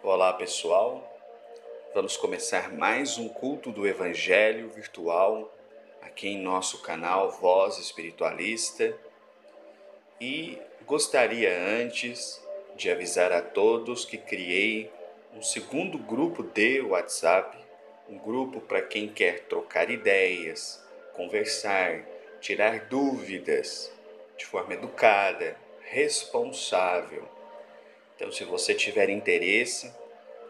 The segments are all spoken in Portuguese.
Olá pessoal, vamos começar mais um culto do Evangelho virtual aqui em nosso canal Voz Espiritualista e gostaria antes de avisar a todos que criei um segundo grupo de WhatsApp, um grupo para quem quer trocar ideias, conversar, tirar dúvidas de forma educada, responsável. Então, se você tiver interesse,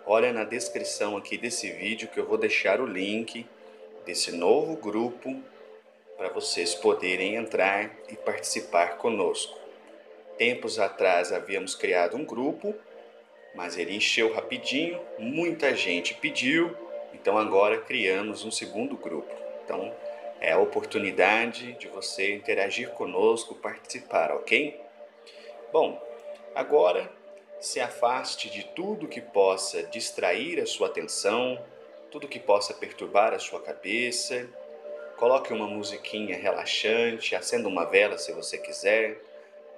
olha na descrição aqui desse vídeo que eu vou deixar o link desse novo grupo para vocês poderem entrar e participar conosco. Tempos atrás havíamos criado um grupo, mas ele encheu rapidinho, muita gente pediu, então agora criamos um segundo grupo. Então é a oportunidade de você interagir conosco, participar, ok? Bom, agora se afaste de tudo que possa distrair a sua atenção, tudo que possa perturbar a sua cabeça. Coloque uma musiquinha relaxante, acenda uma vela se você quiser,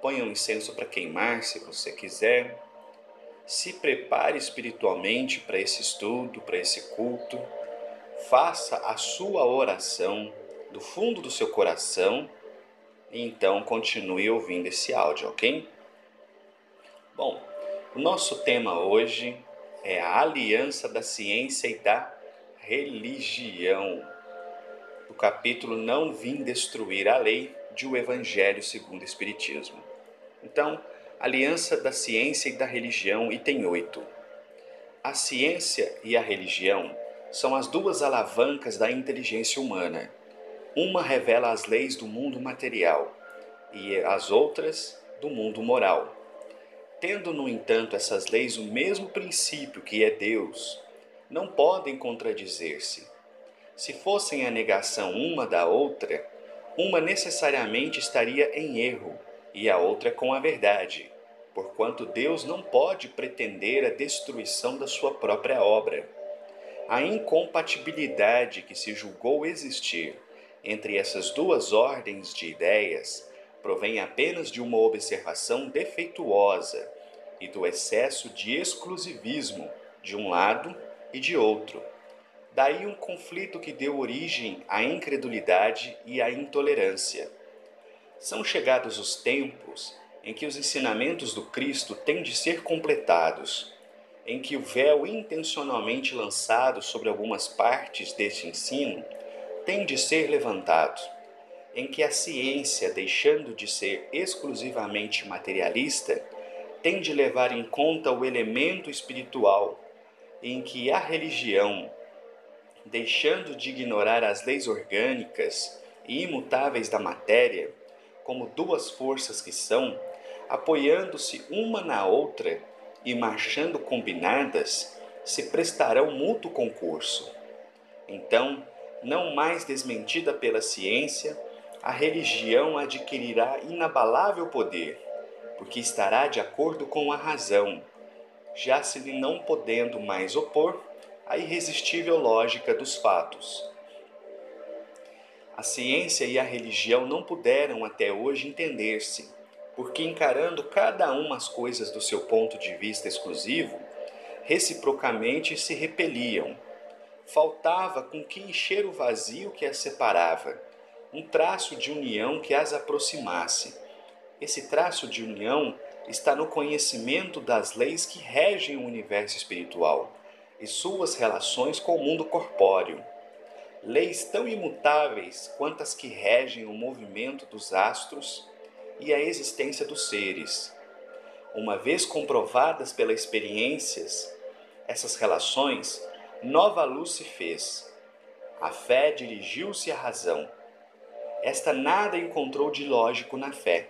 ponha um incenso para queimar se você quiser. Se prepare espiritualmente para esse estudo, para esse culto. Faça a sua oração do fundo do seu coração e então continue ouvindo esse áudio, ok? Bom, o nosso tema hoje é a aliança da ciência e da religião, do capítulo Não Vim Destruir a Lei de O Evangelho segundo o Espiritismo. Então, aliança da ciência e da religião, item 8. A ciência e a religião são as duas alavancas da inteligência humana. Uma revela as leis do mundo material e as outras do mundo moral. Tendo, no entanto, essas leis o mesmo princípio que é Deus, não podem contradizer-se. Se fossem a negação uma da outra, uma necessariamente estaria em erro e a outra com a verdade, porquanto Deus não pode pretender a destruição da sua própria obra. A incompatibilidade que se julgou existir entre essas duas ordens de ideias provém apenas de uma observação defeituosa e do excesso de exclusivismo de um lado e de outro. Daí um conflito que deu origem à incredulidade e à intolerância. São chegados os tempos em que os ensinamentos do Cristo têm de ser completados, em que o véu intencionalmente lançado sobre algumas partes deste ensino tem de ser levantado, em que a ciência, deixando de ser exclusivamente materialista, tem de levar em conta o elemento espiritual, em que a religião, deixando de ignorar as leis orgânicas e imutáveis da matéria, como duas forças que são, apoiando-se uma na outra e marchando combinadas, se prestarão mútuo concurso. Então, não mais desmentida pela ciência, a religião adquirirá inabalável poder, porque estará de acordo com a razão, já se lhe não podendo mais opor à irresistível lógica dos fatos. A ciência e a religião não puderam até hoje entender-se, porque encarando cada uma as coisas do seu ponto de vista exclusivo, reciprocamente se repeliam. Faltava com que encher o vazio que as separava, um traço de união que as aproximasse. Esse traço de união está no conhecimento das leis que regem o universo espiritual e suas relações com o mundo corpóreo. Leis tão imutáveis quanto as que regem o movimento dos astros e a existência dos seres. Uma vez comprovadas pelas experiências, essas relações, nova luz se fez. A fé dirigiu-se à razão. Esta nada encontrou de lógico na fé.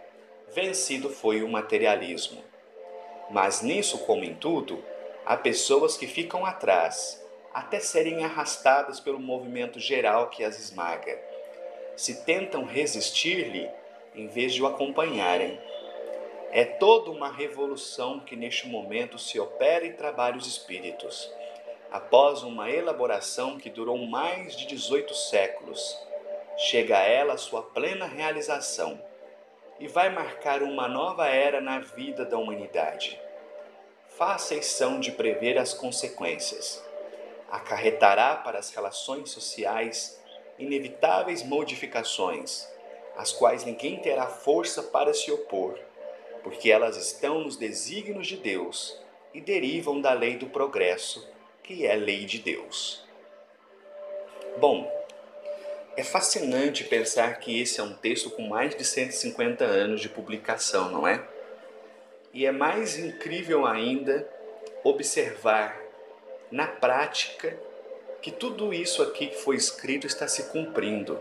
Vencido foi o materialismo. Mas nisso, como em tudo, há pessoas que ficam atrás, até serem arrastadas pelo movimento geral que as esmaga. Se tentam resistir-lhe, em vez de o acompanharem. É toda uma revolução que neste momento se opera e trabalha os espíritos. Após uma elaboração que durou mais de 18 séculos, chega a ela a sua plena realização e vai marcar uma nova era na vida da humanidade. fáceis são de prever as consequências. Acarretará para as relações sociais inevitáveis modificações, às quais ninguém terá força para se opor, porque elas estão nos desígnios de Deus e derivam da lei do progresso, que é lei de Deus. Bom, é fascinante pensar que esse é um texto com mais de 150 anos de publicação, não é? E é mais incrível ainda observar na prática que tudo isso aqui que foi escrito está se cumprindo.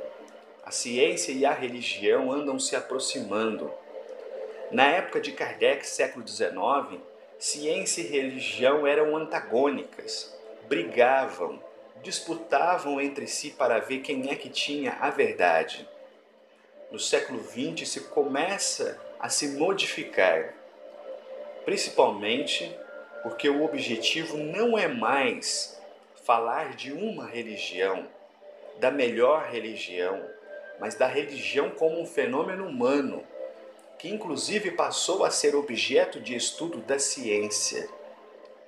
A ciência e a religião andam se aproximando. Na época de Kardec, século XIX, ciência e religião eram antagônicas, brigavam, disputavam entre si para ver quem é que tinha a verdade. No século XX, isso começa a se modificar, principalmente porque o objetivo não é mais falar de uma religião, da melhor religião, mas da religião como um fenômeno humano, que inclusive passou a ser objeto de estudo da ciência.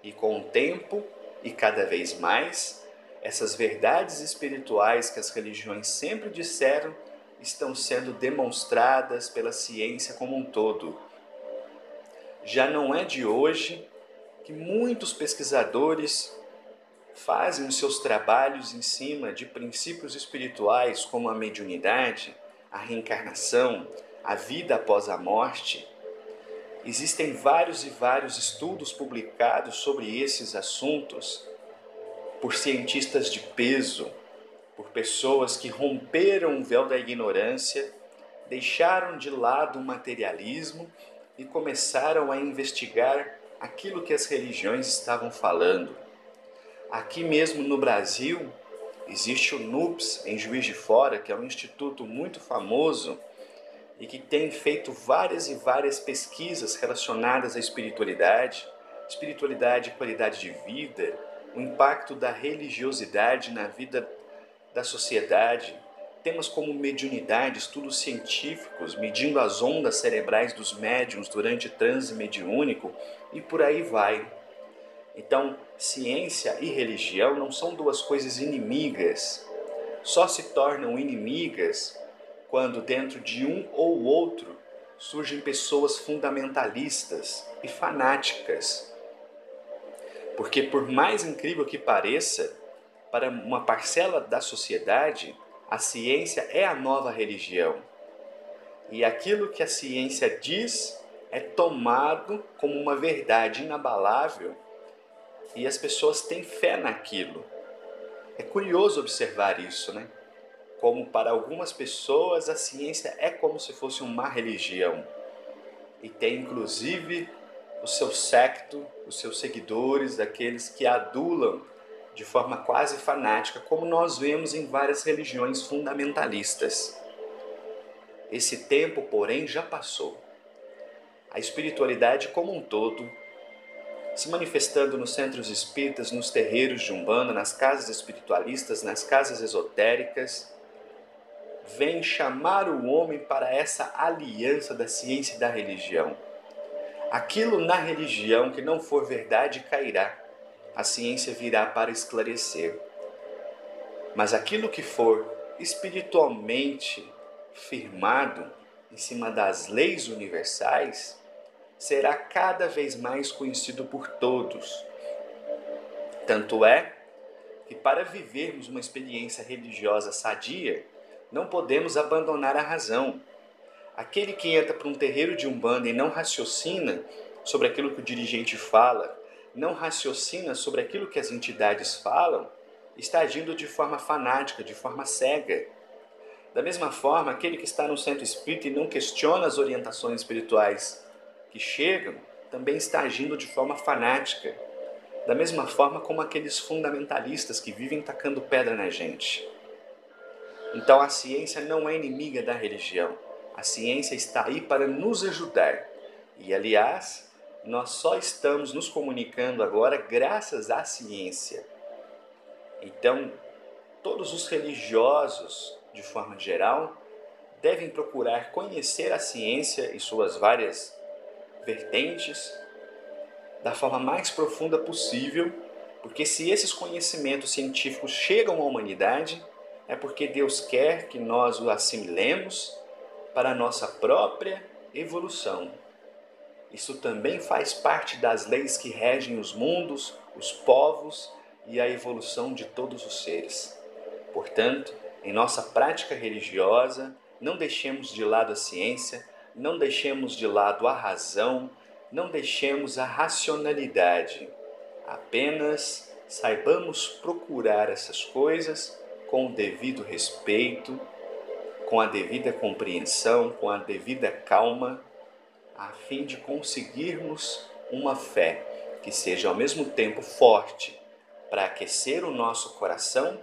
E com o tempo, e cada vez mais, essas verdades espirituais que as religiões sempre disseram estão sendo demonstradas pela ciência como um todo. Já não é de hoje que muitos pesquisadores fazem os seus trabalhos em cima de princípios espirituais como a mediunidade, a reencarnação, a vida após a morte. Existem vários e vários estudos publicados sobre esses assuntos por cientistas de peso, por pessoas que romperam o véu da ignorância, deixaram de lado o materialismo e começaram a investigar aquilo que as religiões estavam falando. Aqui mesmo no Brasil, existe o NUPS, em Juiz de Fora, que é um instituto muito famoso e que tem feito várias e várias pesquisas relacionadas à espiritualidade e qualidade de vida, o impacto da religiosidade na vida da sociedade, temas como mediunidade, estudos científicos, medindo as ondas cerebrais dos médiuns durante transe mediúnico e por aí vai. Então, ciência e religião não são duas coisas inimigas, só se tornam inimigas quando dentro de um ou outro surgem pessoas fundamentalistas e fanáticas. Porque por mais incrível que pareça, para uma parcela da sociedade, a ciência é a nova religião. E aquilo que a ciência diz é tomado como uma verdade inabalável e as pessoas têm fé naquilo. É curioso observar isso, né? Como para algumas pessoas a ciência é como se fosse uma religião. E tem inclusive o seu séquito, os seus seguidores, aqueles que a adulam de forma quase fanática, como nós vemos em várias religiões fundamentalistas. Esse tempo, porém, já passou. A espiritualidade como um todo, se manifestando nos centros espíritas, nos terreiros de Umbanda, nas casas espiritualistas, nas casas esotéricas, vem chamar o homem para essa aliança da ciência e da religião. Aquilo na religião que não for verdade cairá, a ciência virá para esclarecer. Mas aquilo que for espiritualmente firmado em cima das leis universais, será cada vez mais conhecido por todos. Tanto é que para vivermos uma experiência religiosa sadia, não podemos abandonar a razão. Aquele que entra para um terreiro de Umbanda e não raciocina sobre aquilo que o dirigente fala, não raciocina sobre aquilo que as entidades falam, está agindo de forma fanática, de forma cega. Da mesma forma, aquele que está no centro espírita e não questiona as orientações espirituais que chegam, também está agindo de forma fanática. Da mesma forma como aqueles fundamentalistas que vivem tacando pedra na gente. Então a ciência não é inimiga da religião. A ciência está aí para nos ajudar. E, aliás, nós só estamos nos comunicando agora graças à ciência. Então, todos os religiosos, de forma geral, devem procurar conhecer a ciência e suas várias vertentes, da forma mais profunda possível, porque se esses conhecimentos científicos chegam à humanidade, é porque Deus quer que nós os assimilemos para a nossa própria evolução. Isso também faz parte das leis que regem os mundos, os povos e a evolução de todos os seres. Portanto, em nossa prática religiosa, não deixemos de lado a ciência, não deixemos de lado a razão, não deixemos a racionalidade. Apenas saibamos procurar essas coisas com o devido respeito, com a devida compreensão, com a devida calma, a fim de conseguirmos uma fé que seja ao mesmo tempo forte para aquecer o nosso coração,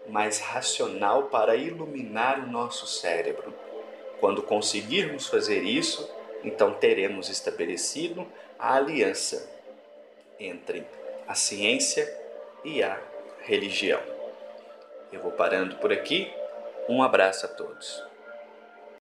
mas racional para iluminar o nosso cérebro. Quando conseguirmos fazer isso, então teremos estabelecido a aliança entre a ciência e a religião. Eu vou parando por aqui. Um abraço a todos.